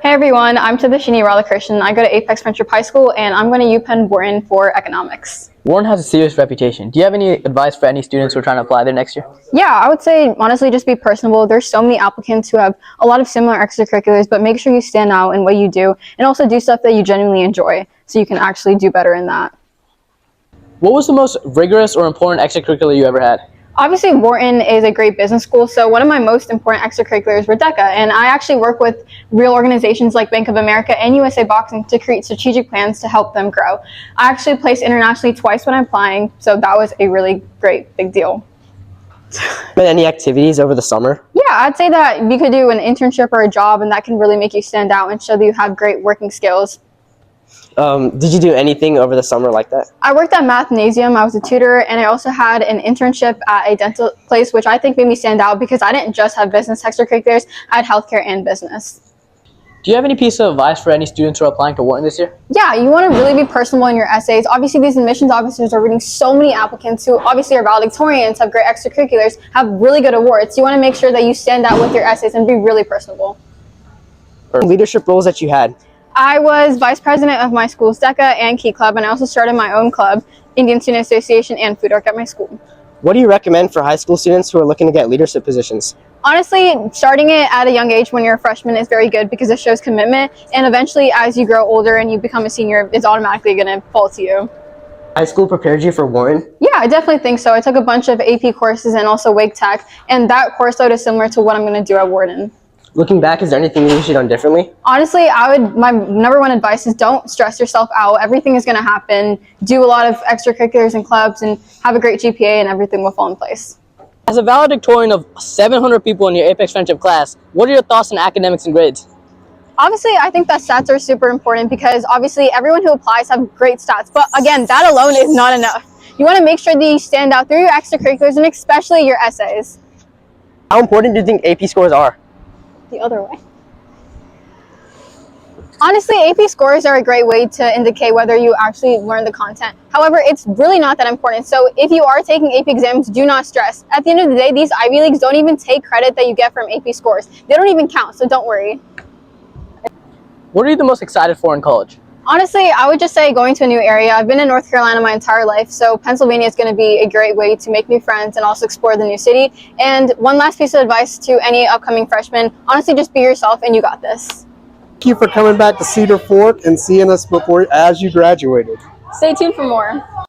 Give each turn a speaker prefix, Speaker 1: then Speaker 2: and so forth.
Speaker 1: Hey everyone, I'm Tadashini Radhakrishnan. I go to Apex Friendship High School and I'm going to UPenn Wharton for economics.
Speaker 2: Wharton has a serious reputation. Do you have any advice for any students who are trying to apply there next year?
Speaker 1: Yeah, I would say honestly just be personable. There's so many applicants who have a lot of similar extracurriculars, but make sure you stand out in what you do and also do stuff that you genuinely enjoy so you can actually do better in that.
Speaker 2: What was the most rigorous or important extracurricular you ever had?
Speaker 1: Obviously, Wharton is a great business school, so one of my most important extracurriculars were DECA, and I actually work with real organizations like Bank of America and USA Boxing to create strategic plans to help them grow. I actually placed internationally twice when I'm applying, so that was a really great big deal.
Speaker 3: Been any activities over the summer?
Speaker 1: Yeah, I'd say that you could do an internship or a job, and that can really make you stand out and show that you have great working skills.
Speaker 3: Did you do anything over the summer like that?
Speaker 1: I worked at Mathnasium, I was a tutor, and I also had an internship at a dental place, which I think made me stand out because I didn't just have business extracurriculars, I had healthcare and business.
Speaker 2: Do you have any piece of advice for any students who are applying to Wharton this year?
Speaker 1: Yeah, you want to really be personable in your essays. Obviously, these admissions officers are reading so many applicants who obviously are valedictorians, have great extracurriculars, have really good awards. You want to make sure that you stand out with your essays and be really personable.
Speaker 3: Leadership roles that you had?
Speaker 1: I was vice president of my school's DECA and Key Club, and I also started my own club, Indian Student Association, and Food Arc at my school.
Speaker 3: What do you recommend for high school students who are looking to get leadership positions?
Speaker 1: Honestly, starting it at a young age when you're a freshman is very good because it shows commitment, and eventually as you grow older and you become a senior, it's automatically going to fall to you.
Speaker 3: High school prepared you for Wharton?
Speaker 1: Yeah, I definitely think so. I took a bunch of AP courses and also Wake Tech, and that course load is similar to what I'm going to do at Wharton.
Speaker 3: Looking back, is there anything you wish you'd done differently?
Speaker 1: Honestly, my number one advice is don't stress yourself out. Everything is going to happen. Do a lot of extracurriculars and clubs and have a great GPA and everything will fall in place.
Speaker 2: As a valedictorian of 700 people in your Apex Friendship class, what are your thoughts on academics and grades?
Speaker 1: Obviously, I think that stats are super important because obviously everyone who applies have great stats. But again, that alone is not enough. You want to make sure that you stand out through your extracurriculars and especially your essays.
Speaker 3: How important do you think AP scores are?
Speaker 1: The other way. Honestly, AP scores are a great way to indicate whether you actually learn the content. However, it's really not that important. So if you are taking AP exams, do not stress. At the end of the day, these Ivy Leagues don't even take credit that you get from AP scores. They don't even count, so don't worry.
Speaker 2: What are you the most excited for in college?
Speaker 1: Honestly, I would just say going to a new area. I've been in North Carolina my entire life, so Pennsylvania is going to be a great way to make new friends and also explore the new city. And one last piece of advice to any upcoming freshmen, honestly, just be yourself and you got this.
Speaker 4: Thank you for coming back to Cedar Fort and seeing us as you graduated.
Speaker 1: Stay tuned for more.